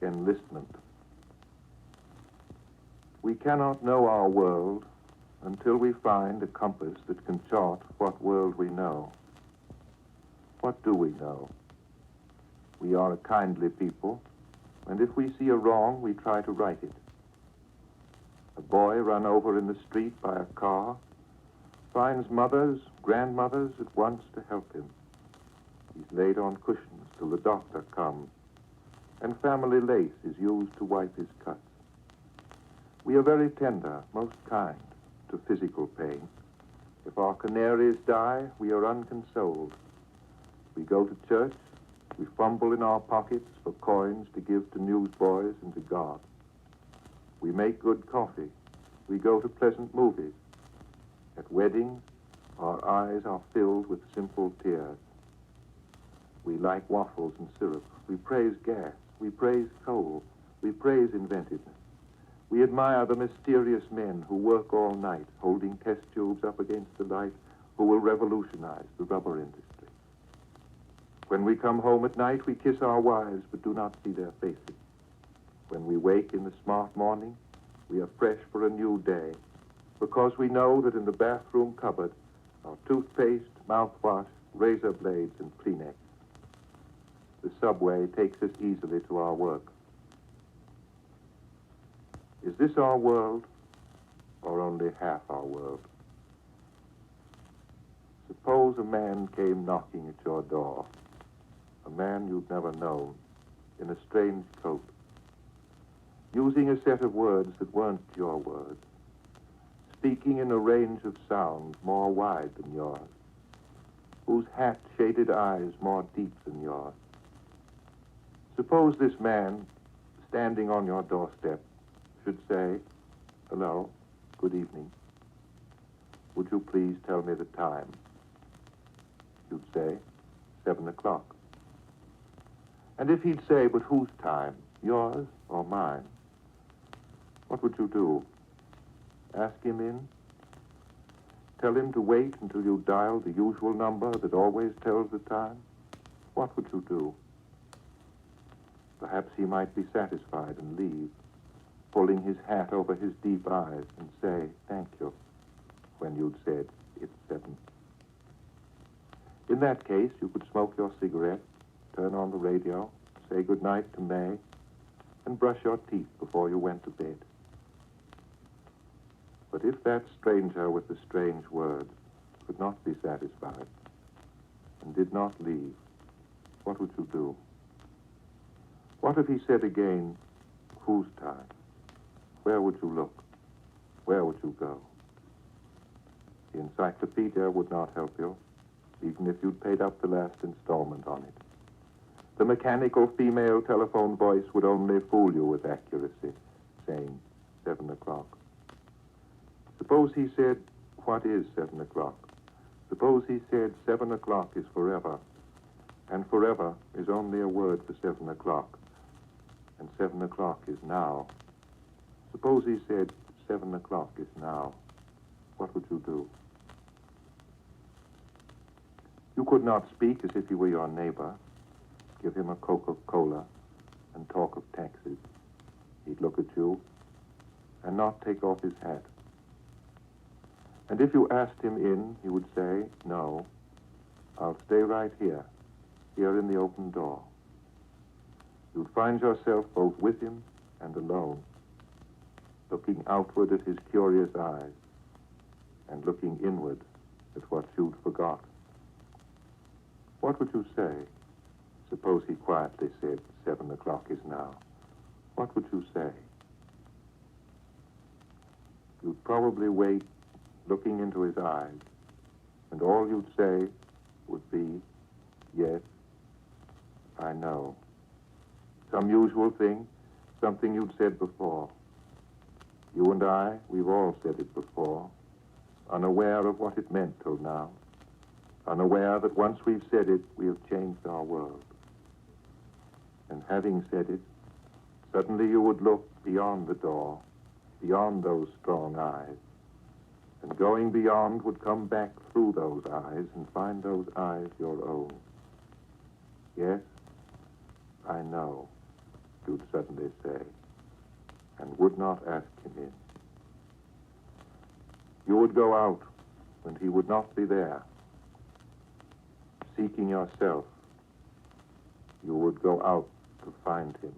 Enlistment. We cannot know our world until we find a compass that can chart what world we know. What do we know? We are a kindly people, and if we see a wrong, we try to right it. A boy run over in the street by a car finds mothers, grandmothers at once to help him. He's laid on cushions till the doctor comes, and family lace is used to wipe his cuts. We are very tender, most kind to physical pain. If our canaries die, we are unconsoled. We go to church, we fumble in our pockets for coins to give to newsboys and to God. We make good coffee, we go to pleasant movies. At weddings, our eyes are filled with simple tears. We like waffles and syrup. We praise gas. We praise coal. We praise inventiveness. We admire the mysterious men who work all night, holding test tubes up against the light, who will revolutionize the rubber industry. When we come home at night, we kiss our wives, but do not see their faces. When we wake in the smart morning, we are fresh for a new day, because we know that in the bathroom cupboard are toothpaste, mouthwash, razor blades, and Kleenex. The subway takes us easily to our work. Is this our world, or only half our world? Suppose a man came knocking at your door, a man you'd never known, in a strange coat, using a set of words that weren't your words, speaking in a range of sound more wide than yours, whose hat shaded eyes more deep than yours. Suppose this man, standing on your doorstep, should say, "Hello, good evening. Would you please tell me the time?" You'd say, 7 o'clock. And if he'd say, "But whose time, yours or mine?" what would you do? Ask him in? Tell him to wait until you dial the usual number that always tells the time? What would you do? Perhaps he might be satisfied and leave, pulling his hat over his deep eyes and say, "Thank you," when you'd said, "It's 7. In that case, you could smoke your cigarette, turn on the radio, say good night to May, and brush your teeth before you went to bed. But if that stranger with the strange words could not be satisfied and did not leave, what would you do? What if he said again, "Whose time?" Where would you look? Where would you go? The encyclopedia would not help you, even if you'd paid up the last installment on it. The mechanical female telephone voice would only fool you with accuracy, saying 7 o'clock. Suppose he said, "What is 7 o'clock?" Suppose he said 7 o'clock is forever, and forever is only a word for 7 o'clock, and 7 o'clock is now. Suppose he said 7 o'clock is now. What would you do? You could not speak as if he were your neighbor. Give him a Coca-Cola and talk of taxes. He'd look at you and not take off his hat. And if you asked him in, he would say, "No, I'll stay right here in the open door." You'd find yourself both with him and alone, looking outward at his curious eyes and looking inward at what you'd forgot. What would you say? Suppose he quietly said, 7 o'clock is now. What would you say? You'd probably wait, looking into his eyes, and all you'd say would be, "Yes, I know." Some usual thing, something you'd said before. You and I, we've all said it before, unaware of what it meant till now, unaware that once we've said it, we have changed our world. And having said it, suddenly you would look beyond the door, beyond those strong eyes, and going beyond would come back through those eyes and find those eyes your own. Yes, I know. you'd suddenly say, and would not ask him in. You would go out, and he would not be there. Seeking yourself, you would go out to find him.